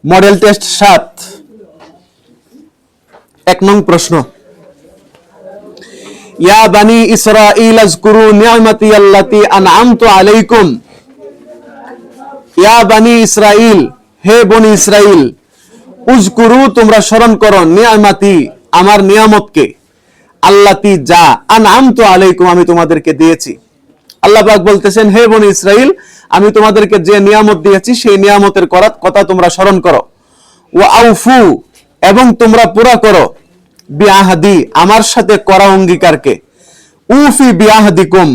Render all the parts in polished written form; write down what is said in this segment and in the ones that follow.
Model test 7 1 নং প্রশ্ন ইয়া বানি ইসরাঈল আযকুরু নি'মাতি আল্লাতী আন'আমতু আলাইকুম। ইয়া বানি ইসরাঈল, হে বনি ইসরাঈল, উযকুরু তোমরা স্মরণ করো, নি'মাতি আমার নিয়ামতকে, আল্লাতী যা, আন'আমতু আলাইকুম আমি তোমাদেরকে দিয়েছি। আল্লাহ পাক বলতেছেন, হে বনি ইসরাঈল, আমি তোমাদেরকে যে নিয়ামত দিয়েছি সেই নিয়ামতের কথা তোমরা স্মরণ করো। ওয়া আউফু, এবং তোমরা পুরা করো, বিআহদি আমার সাথে করা অঙ্গীকারকে, উফি বিআহদিকুম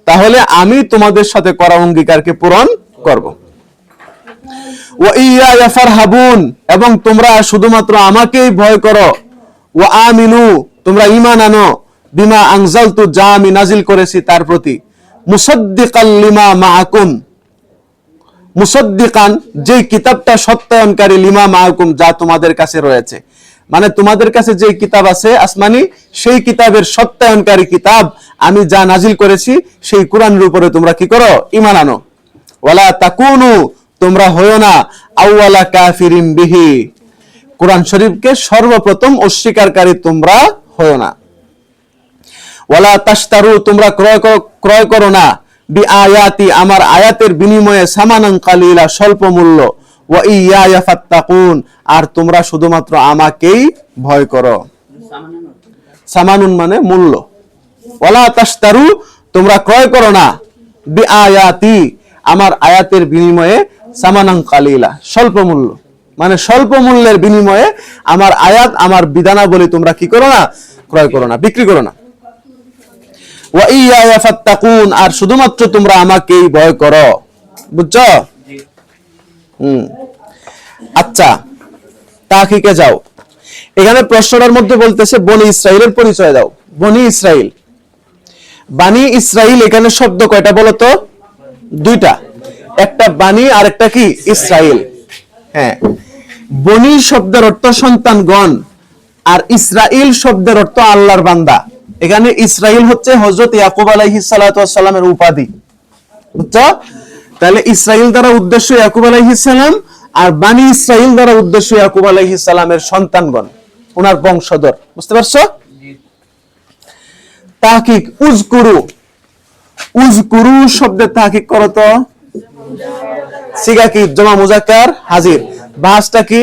তাহলে আমি তোমাদের সাথে করা অঙ্গীকারকে পূরণ করব। ওয়া ইয়া ফারহাবুন, এবং তোমরা শুধুমাত্র আমাকেই ভয় করো। ওয়া আমিনু, তোমরা ঈমান আনো, বিমা আনজালতু যা আমি নাজিল করেছি তার প্রতি, মুসাদ্দিকাল লিমা মাআকুম, মুসাদ্দিকান যে কিতাবটা সত্যায়নকারী, লিমা মাআকুম যা তোমাদের কাছে রয়েছে, মানে তোমাদের কাছে যে কিতাব আছে আসমানি, সেই কিতাবের সত্যায়নকারী কিতাব আমি যা নাজিল করেছি সেই কোরআনের উপরে তোমরা কি করো, ঈমান আনো। ওয়ালা তাকুনু, তোমরা হয়ো না, আউয়ালা কাফিরিন বিহি, কোরআন শরীফকে সর্বপ্রথম অস্বীকারী তোমরা হয়ো না। ওয়ালা তাশতারু, তোমরা ক্রয় করো না, বিআয়াতি আমার আয়াতের বিনিময়ে, সামানান কালিলা স্বল্প মূল্য, ওয়া ইয়া ফাত্তাকুন আর তোমরা শুধুমাত্র আমাকেই ভয় করো। সামানুন মানে মূল্য। ওয়ালা তাশতারু, তোমরা ক্রয় করো না, বিআয়াতি আমার আয়াতের বিনিময়ে, সামানান কালিলা স্বল্প মূল্য, মানে স্বল্প মূল্যের বিনিময়ে আমার আয়াত আমার বিধানাবলী তোমরা কি করো না, ক্রয় করো না, বিক্রি করো না। ওয়া ইয়া ফাত্তাকুন আর শুধুমাত্র তোমরা আমাকেই ভয় করো। বুঝছো? আচ্ছা, তাহকিকে যাও। এখানে প্রশ্নটার মধ্যে বলতেছে বনি ইসরাইলের পরিচয় দাও। বনি ইসরাইল, বানি ইসরাইল এখানে শব্দ কয়টা বলো তো? দুইটা, একটা বানি আর একটা কি ইসরাইল। হ্যাঁ, বনি শব্দের অর্থ সন্তানগণ আর ইসরাইল শব্দের অর্থ আল্লাহর বান্দা। এখানে ইসরাইল হচ্ছে হযরত ইয়াকুব আলাইহিস সালাতু ওয়াস সালামের উপাধি। বুঝছো? তাহলে ইসরাইল দ্বারা উদ্দেশ্য ইয়াকুব আলাইহিস সালাম, আর বানি ইসরাইল দ্বারা উদ্দেশ্য ইয়াকুব আলাইহিস সালামের সন্তানগণ, ওনার বংশধর। বুঝতে পারছো? তাহকিক, উযকুরু, উযকুরু শব্দের তাহকিক করো তো। সিগা কি? জমা মুযাক্কার হাজির। বাসটা কি?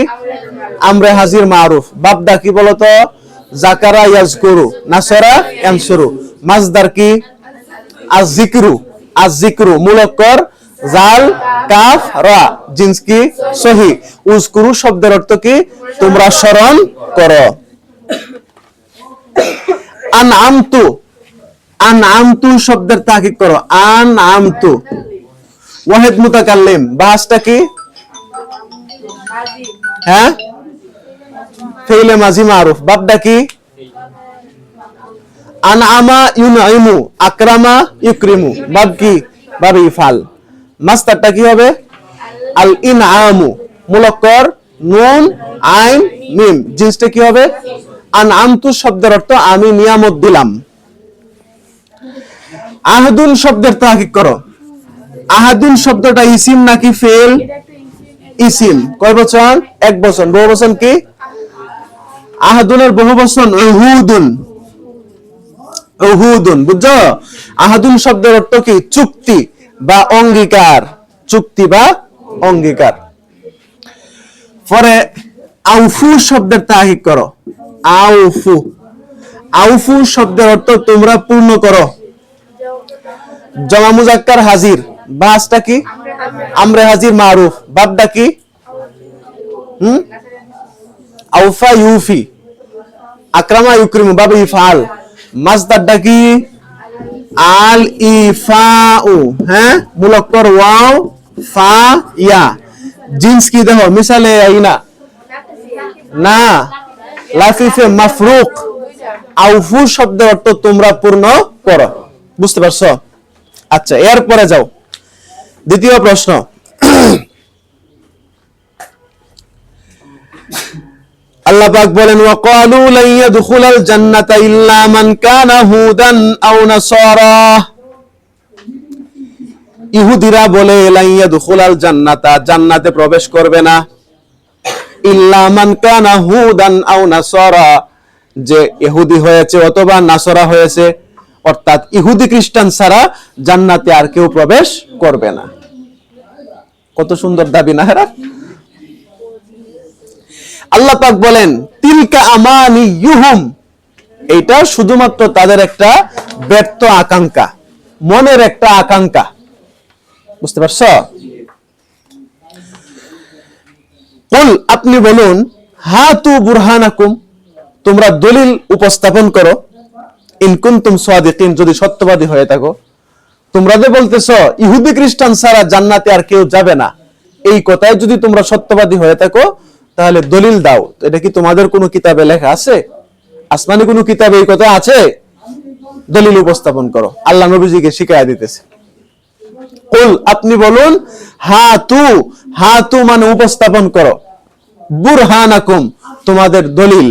আমরে হাজির মারুফ। বাবদা কি বলো তো? যাকারা ইয়াজকুরু, নাসরা ইয়ানসুরু। মাজদার কি? আয-যিকরু, আয-যিকরু মুলাক্কার জাল কাফ রা, জিন্স কি? সহি। উযকুরু শব্দের অর্থ কি? তোমরা স্মরণ করো। আনআমতু, আনআমতু শব্দের তাহকিক করো। আনআমতু ওয়াহিদ মুতাকাল্লিম। বাসটা কি? হ্যাঁ, ফেইলে মাজি মারুফ। বাবদা কি? আনআমা ইউনঈমু, আকরামা ইউকরিমু। বাব কি? বাব ইফাল। মাসদারটা কি হবে? আল ইনআমু মুলাক্কার নুন আইন মিম। জিন্সটা কি হবে? আনআমতু শব্দের অর্থ আমি নিয়ামত দিলাম। আহাদুন শব্দের তাহকিক করো। আহাদুন শব্দটা ইসিম নাকি ফেল? ইসিম। কয় বচন? এক বচন। বহু বচন কি? আহাদুনের বহু বচন উহুদুন, উহুদুন। বুঝছো? আহাদুন শব্দের অর্থ কি? চুক্তি বা অঙ্গীকার, চুক্তি বা অঙ্গীকার। পরে আউফু শব্দের তাহকিক করো। আউফু, আউফু শব্দের অর্থ তোমরা পূর্ণ করো। জমা মুযাক্কার হাজির। বাসটা কি? আমরে হাজির মারুফ। বাবদা কি? আউফা ইউফি, আকরামা ইউকরিমু। বাব ইফআল। মাজদারটা কি? আল ইফাউ। হ্যাঁ, মুলাক্কার ওয়াও ফা ইয়া। জিন্স কি? দেখো মিসালে আইনা না, লাফিফে মাফরুক। আউফু শব্দের অর্থ তোমরা পূর্ণ করো। বুঝতে পারছো? আচ্ছা, এরপরে যাও দ্বিতীয় প্রশ্ন। আল্লাহ পাক বলেন, ওয়া ক্বালু লা ইয়াদখুলাল জান্নাতা ইল্লা মান কানা হুদান আও নাসারা। ইহুদিরা বলে, লা ইয়াদখুলাল জান্নাতা, জান্নাতে প্রবেশ করবে না ইল্লা মান কানা হুদান আও নাসারা, যে ইহুদি হয়েছে অথবা নাসরা হয়েছে, অর্থাৎ ইহুদি খ্রিস্টান ছাড়া জান্নাতে আর কেউ প্রবেশ করবে না। কত সুন্দর দাবি না হেরা। আল্লাহ পাক বলেন তিলকা আমানিয়ুহুম, এটা শুধুমাত্র তাদের একটা ব্যর্থ আকাঙ্ক্ষা, মনের একটা আকাঙ্ক্ষা। বুঝতে পারছ? কুল, আপনি বলুন, হাতু বুরহানাকুম, তোমরা দলিল উপস্থাপন করো, ইন কুনতুম সাদিকিন, যদি সত্যবাদী হয়ে থাকো। তোমরা যে বলতেছ ইহুদি খ্রিস্টান ছাড়া জান্নাতে আর কেউ যাবে না, এই কথায় যদি তোমরা সত্যবাদী হয়ে থাকো তাহলে দলিল দাও। তো এটা কি তোমাদের কোনো কিতাবে লেখা আছে? আসমানি কোনো কিতাবে এই কথা আছে? দলিল উপস্থাপন করো। আল্লাহ নবীজিকে শিখায়া দিতেছে। কুল, আপনি বলুন, হাতু, হাতু মানে উপস্থাপন করো, বুরহানাকুম, তোমাদের দলিল,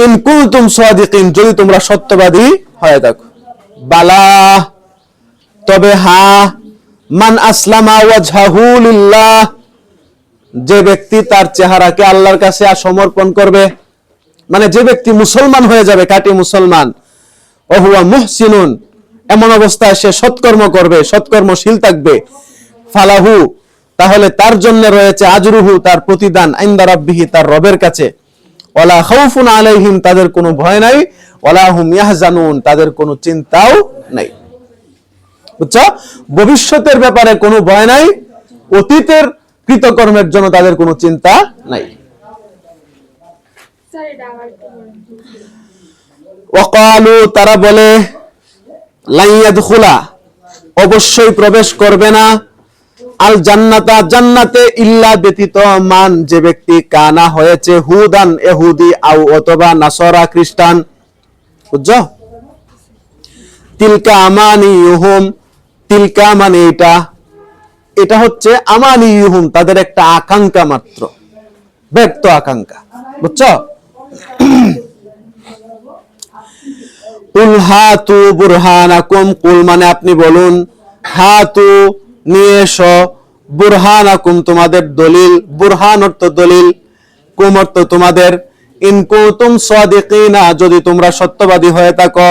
ইন কুনতুম সাদিকিন, যদি তোমরা সত্যবাদী হয়ে থাকো। বালা, তবে হা, মান আসলামা ওয়াজহাহু লিল্লাহ, যে ব্যক্তি তার চেহারাকে আল্লাহর কাছে সমর্পণ করবে, মানে যে ব্যক্তি মুসলমান হয়ে যাবে, কাটি মুসলমান, ওহুয়া মুহসিনুন, এমন অবস্থায় সে সৎকর্ম করবে, সৎকর্মশীল থাকবে, ফালাহু, তাহলে তার জন্য রয়েছে আজরুহু, তার প্রতিদান, ইনদা রাব্বিহি, তার রবের কাছে, ওয়ালা খাউফুন আলাইহিম, তাদের কোনো ভয় নাই, ওয়ালা হুম ইয়াহজানুন, তাদের কোনো চিন্তাও নাই। বুঝছো? ভবিষ্যতের ব্যাপারে কোনো ভয় নাই, অতীতের কৃতকর্মের জন্য তাদের কোনো চিন্তা নাই। ওয়াকালু, তারা বলে, লা ইয়াদখুলা, অবশ্যই প্রবেশ করবে না, আল জান্নাতা, জান্নাতে, ইল্লা ব্যতীত, মান, যে ব্যক্তি, কানা হয়েছে, হুদান ইহুদি, আও অথবা নাসরা খ্রিস্টান। বুঝছো? তিলকা আমানিয়ুহুম, তিলকা মানে এটা, এটা হচ্ছে আমানিয়ুহুম, তাদের একটা আকাঙ্ক্ষা মাত্র, ব্যর্থ আকাঙ্ক্ষা। বুঝছো? কুল হাতু বুরহানাকুম, কুল মানে আপনি বলুন, হাতু নিয়ে এসো, বুরহানাকুম তোমাদের দলিল, বুরহান অর্থ দলিল, কুম অর্থ তোমাদের, ইন কুনতুম সাদিকিনা, যদি তোমরা সত্যবাদী হয়ে থাকো।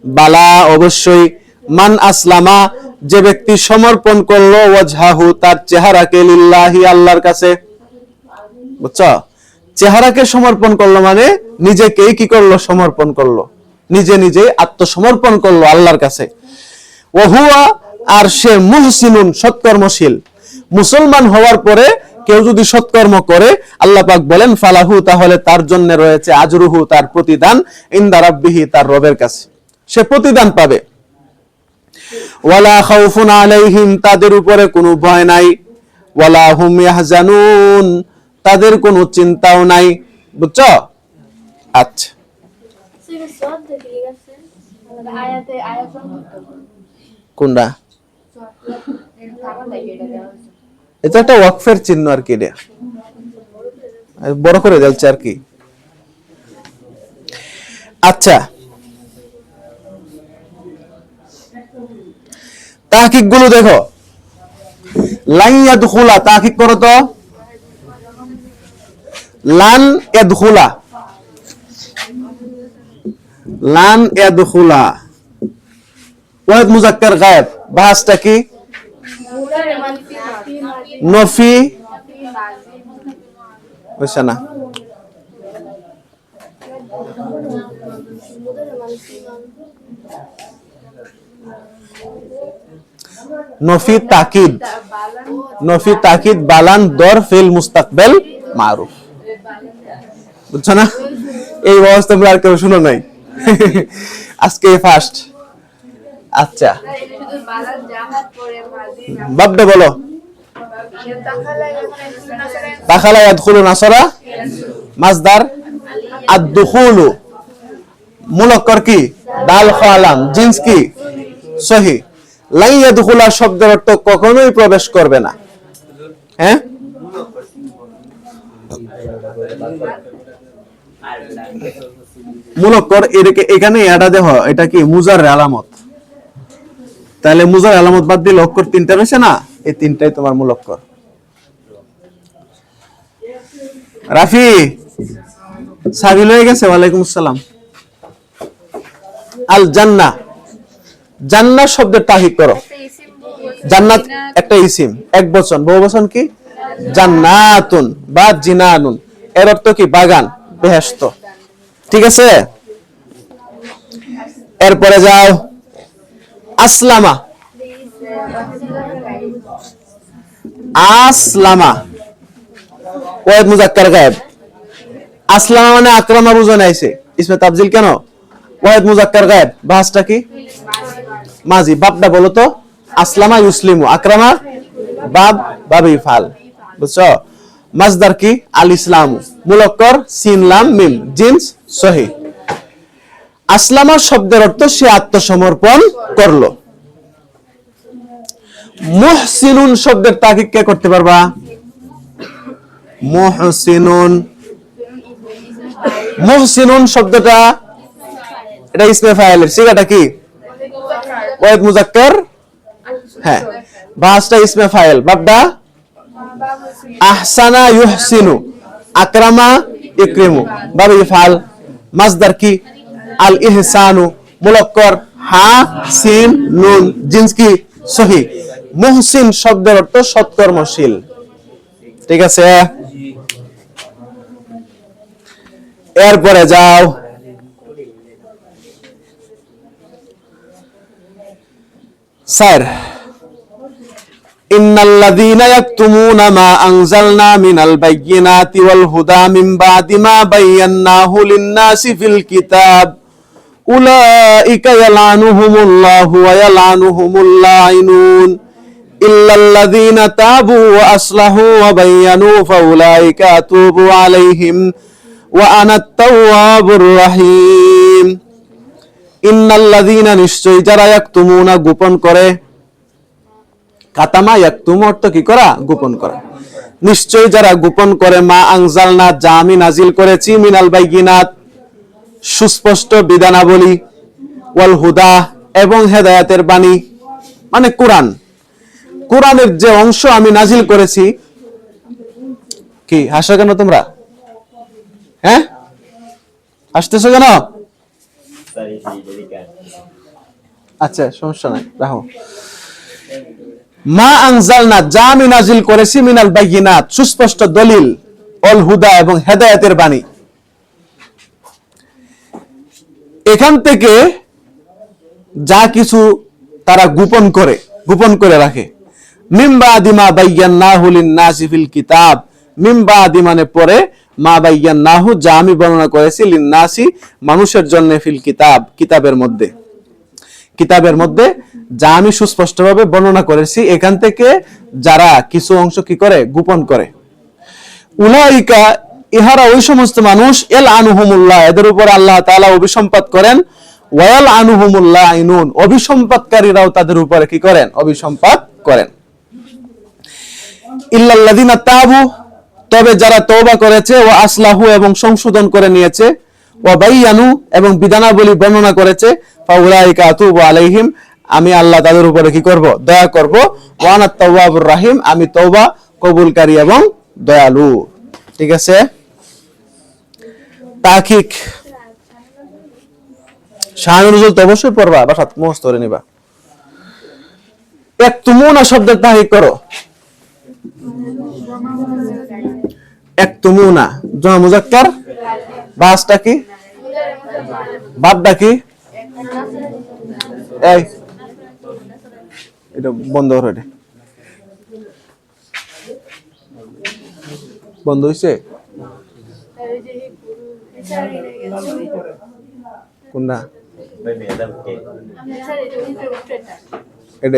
বালা, অবশ্যই, মান আসলামা, যে ব্যক্তি সমর্পণ করলো, ওয়াজহাহু, তার চেহারাকে, লিল্লাহি, আল্লাহর কাছে। বুঝছো? চেহারাকে সমর্পণ করলো মানে নিজেকেই কি করলো? সমর্পণ করলো, নিজে নিজে আত্মসমর্পণ করলো আল্লাহর কাছে। ওহুয়া, আর সে মুহসিনুন, সৎকর্মশীল। মুসলমান হওয়ার পরে কেউ যদি সৎকর্ম করে, আল্লাহ পাক বলেন ফালাহু, তাহলে তার জন্য রয়েছে আজরুহু, তার প্রতিদান, ইনদা রাব্বিহি, তার রবের কাছে সে প্রতিদান পাবে। ওয়ালা খাউফুন আলাইহিম, তাদের উপরে কোনো ভয় নাই, ওয়ালা হুম ইয়াহজানুন, তাদের কোনো চিন্তাও নাই। বুঝছো? আচ্ছা, কোনটা? এটা একটা ওয়াকফের চিহ্ন আর কি, বড় করে যাচ্ছে আর কি। আচ্ছা, তাহকিক গুলো দেখো। লান ইয়াদখুলা, তাহকিক করো তো। লান ইয়াদখুলা, লান ইয়াদখুলা, ওয়াহিদ মুজাক্কার গায়েব, বাহাসটা কি? নফি, বুঝছ না? নফি তাকিদ, নফি তাকিদ, বালান দর ফিল মুস্তাকবেল মারুফ। বুঝছো না? এই অবস্থা তোমরা আর কেউ শুনো নাই, আজকে ফার্স্ট। আচ্ছা, বাবদা বলো। দাখালা ইয়াদখুলু নাসরা, মাসদার আদ-দুখুলু, মুলাক্কার কি? দাল খালাম, জিন্স কি? সহি। লাই ইয়াদখুলা শব্দের অর্থ কখনোই প্রবেশ করবে না। হ্যাঁ, মুলাক্কার, এখানে এটা দেখো, এটা কি? মুজার আলামত। তাহলে মুজার আলামত বাদ দিলে অক্ষর তিনটা রয়েছে না, এই তিনটাই তোমার মুলাক্কার। রাফি সাবিল হয়ে গেছে। ওয়ালাইকুম আসসালাম। আল জান্নাহ, জান্নাত শব্দের তাহিক করো। জান্নাত একটা ইসিম, এক বচন, বহু বচন কি? জান্নাতুন বা জিনানুন, এর অর্থ কি? বাগান, বেহেশত। ঠিক আছে, এরপরে যাও আসলামা। আসলামা ওয়াহিদ মুজাক্কার গায়েব। আসলামা মানে আকরামা বুঝানো আইছে, ইসমে তাফজিল কেন? ওয়াহিদ মুজাক্কার গায়েব, বাহাসটা কি? মাজি। বাবটা বলো তো? আসলামা ইউসলিমু, আকরামা বাব, বাবি ফাল, বুঝছো? মাজদার কি? আল ইসলামু, মুলক্কর সিন লাম মিম, জিন্স সহি। আসলামা শব্দের অর্থ সে আত্মসমর্পণ করলো। মুহসিনুন শব্দের তাকিদ কে করতে পারবা? মুহসিনুন, মুহসিনুন শব্দটা এটা ইসমে ফাইলের সিগাটা কি? ওয়াহিদ মুজাক্কার, হ্যাঁ, বাসটা ইসমে ফাইল, বাবদা আহসানা ইউহসিনু, আকরামা ইকরিমু, বাবি ফাল। মাজদার কি? আল ইহসানু, মুলক্কর হা সিন নুন, জিন্স কি? সহি। মুহসিন শব্দের অর্থ সৎকর্মশীল। ঠিক আছে, এরপরে যাও স্যার। ইন্নাল্লাযীনা ইয়াকতুমুনা মা আনজালনা মিনাল বায়্যিনাতি ওয়াল হুদা মিন বাদি মা বায়্যানাহু লিন-নাসি ফিল কিতাব উলাইকা ইয়ালানুহুমুল্লাহু ওয়া ইয়ালানুহুমুল লাঈনুন ইল্লাল্লাযীনা তাবু ওয়া আসলাহু ওয়া বায়্যানু ফাউলাইকা আতুবু আলাইহিম ওয়া আনাত তাওয়াবুর রহিম। ইন্নাল্লাযীনা নিশ্চয় যারা ইয়াকতুমুনা গোপন করে, কাতামা ইয়াকতুম অর্থ কি করা? গোপন করা। নিশ্চয় যারা গোপন করে মা আনজালনা যা আমি নাজিল করেছি, মিনাল বাইয়িনাত সুস্পষ্ট বিধানাবলী, ওয়াল হুদা এবং হেদায়েতের বাণী মানে কোরআন, কোরআনের যে অংশ আমি নাজিল করেছি। কি হাসো কেন তোমরা? হ্যাঁ, হাসতেছো কেন? আচ্ছা সমস্যা নাই, রাখো। মা আনজালনা যা আমি নাজিল করেছি, মিনাল বাইয়িনাত সুস্পষ্ট দলিল, অল হুদা এবং হেদায়েতের বাণী। এখান থেকে যা কিছু তারা গোপন করে রাখে। মিন বাদি মা বায়্যানাহু লিন-নাসি ফিল কিতাব, মিন বাদি মানে পরে, মা বায়্যানাহু যা আমি বর্ণনা করেছি, লিন-নাসি মানুষের জন্য, ফিল কিতাব কিতাবের মধ্যে, কিতাবের মধ্যে যা আমি সুস্পষ্টভাবে বর্ণনা করেছি, এখান থেকে যারা কিছু অংশ কি করে? গোপন করে। উলাইকা ইহারা ওই সমস্ত মানুষ, এল আনুহুমুল্লাহ এদের উপর আল্লাহ তাআলা অভিসম্পাত করেন, ওয়াল আনুহুমুল্লাহ আইনুন অভিসম্পাতকারীরাও তাদের উপরে কি করেন? অভিসম্পাত করেন। ইল্লাল্লাযীনা তাবু তবে যারা তওবা করেছে, ওয়া আসলাহু এবং সংশোধন করে নিয়েছে, ওয়া বায়্যানু এবং বিধানাবলী বর্ণনা করেছে, ফাউলাইকা আতুবু আলাইহিম আমি আল্লাহ তাদের উপরে কি করব? দয়া করব। ওয়া আনাত তাওয়াবুর রহিম আমি তওবা কবুলকারী এবং দয়ালু। ঠিক আছে, তাকিক শানুল তো অবশ্যই পড়বা, বাসাত মুখস্থ করে নিবা। ইয়াকতুমুনা শব্দের তাহিক করো। ইয়াকতুমুনা জমা মুজাক্কার, বাসটা কি? বাবটা কি? এই এটা বন্ধ করো, এটা বন্ধ হইছে কোনটা? এটা